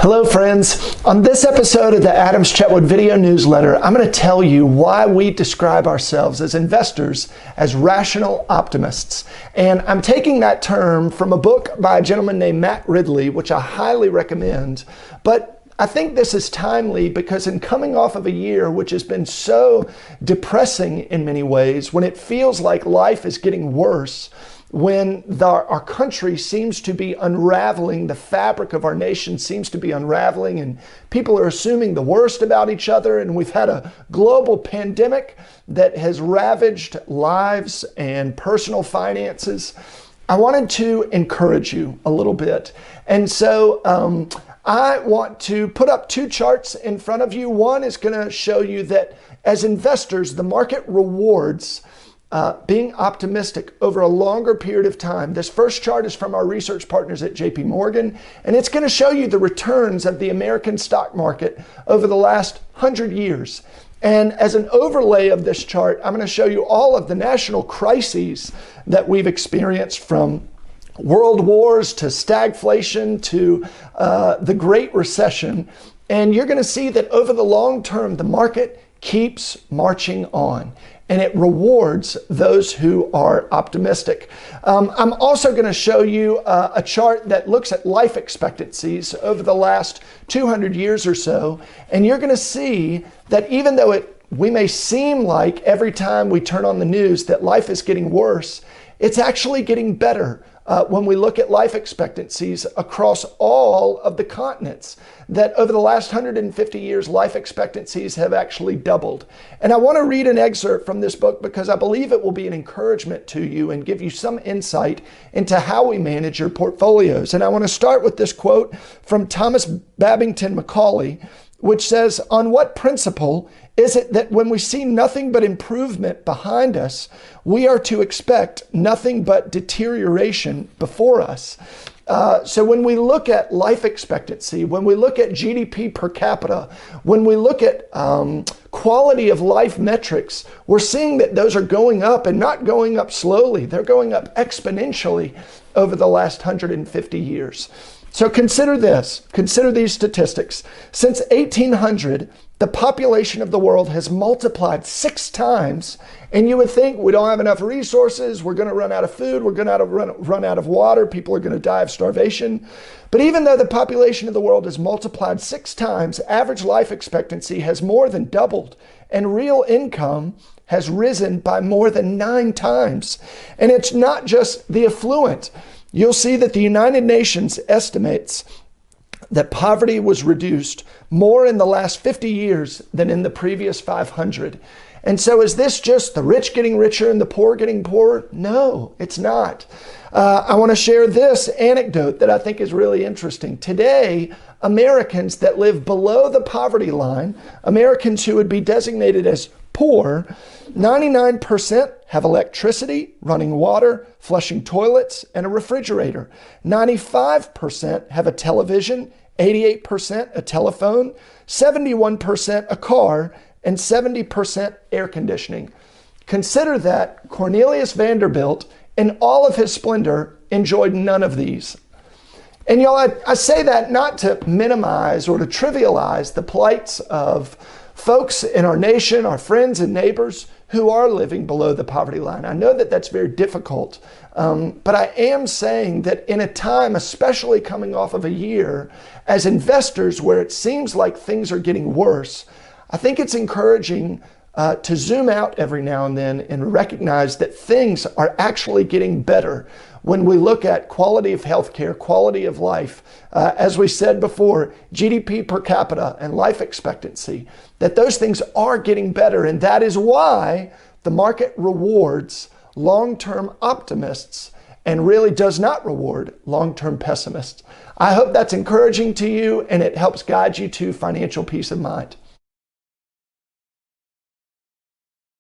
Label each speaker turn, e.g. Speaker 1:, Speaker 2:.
Speaker 1: Hello friends, on this episode of the Adams Chetwood video newsletter, I'm going to tell you why we describe ourselves as investors as rational optimists. And I'm taking that term from a book by a gentleman named Matt Ridley, which I highly recommend. But I think this is timely because in coming off of a year which has been so depressing in many ways, when it feels like life is getting worse, when our country seems to be unraveling, the fabric of our nation seems to be unraveling, and people are assuming the worst about each other, and we've had a global pandemic that has ravaged lives and personal finances, I wanted to encourage you a little bit. And so I want to put up two charts in front of you. One is going to show you that as investors, the market rewards being optimistic over a longer period of time. This first chart is from our research partners at JP Morgan, and it's going to show you the returns of the American stock market over the last 100 years. And as an overlay of this chart, I'm going to show you all of the national crises that we've experienced, from world wars to stagflation to the Great Recession. And you're going to see that over the long term, the market keeps marching on, and it rewards those who are optimistic. I'm also going to show you a chart that looks at life expectancies over the last 200 years or so, and you're going to see that even though we may seem like every time we turn on the news that life is getting worse, it's actually getting better. When we look at life expectancies across all of the continents, that over the last 150 years, life expectancies have actually doubled. And I want to read an excerpt from this book because I believe it will be an encouragement to you and give you some insight into how we manage your portfolios. And I want to start with this quote from Thomas Babington Macaulay, which says, "On what principle is it that when we see nothing but improvement behind us, we are to expect nothing but deterioration before us?" So when we look at life expectancy, when we look at GDP per capita, when we look at quality of life metrics, we're seeing that those are going up, and not going up slowly. They're going up exponentially over the last 150 years. So consider this, consider these statistics. Since 1800, the population of the world has multiplied 6 times, and you would think we don't have enough resources, we're going to run out of food, we're going to run out of water, people are going to die of starvation. But even though the population of the world has multiplied 6 times, average life expectancy has more than doubled, and real income has risen by more than 9 times. And it's not just the affluent. You'll see that the United Nations estimates that poverty was reduced more in the last 50 years than in the previous 500. And so is this just the rich getting richer and the poor getting poorer? No, it's not. I want to share this anecdote that I think is really interesting. Today, Americans that live below the poverty line, Americans who would be designated as poor, 99% have electricity, running water, flushing toilets, and a refrigerator. 95% have a television, 88% a telephone, 71% a car, and 70% air conditioning. Consider that Cornelius Vanderbilt, in all of his splendor, enjoyed none of these. And y'all, I say that not to minimize or to trivialize the plights of folks in our nation, our friends and neighbors who are living below the poverty line. I know that that's very difficult, but I am saying that in a time, especially coming off of a year, as investors where it seems like things are getting worse, I think it's encouraging to zoom out every now and then and recognize that things are actually getting better when we look at quality of healthcare, quality of life, as we said before, GDP per capita and life expectancy, that those things are getting better. And that is why the market rewards long-term optimists and really does not reward long-term pessimists. I hope that's encouraging to you and it helps guide you to financial peace of mind.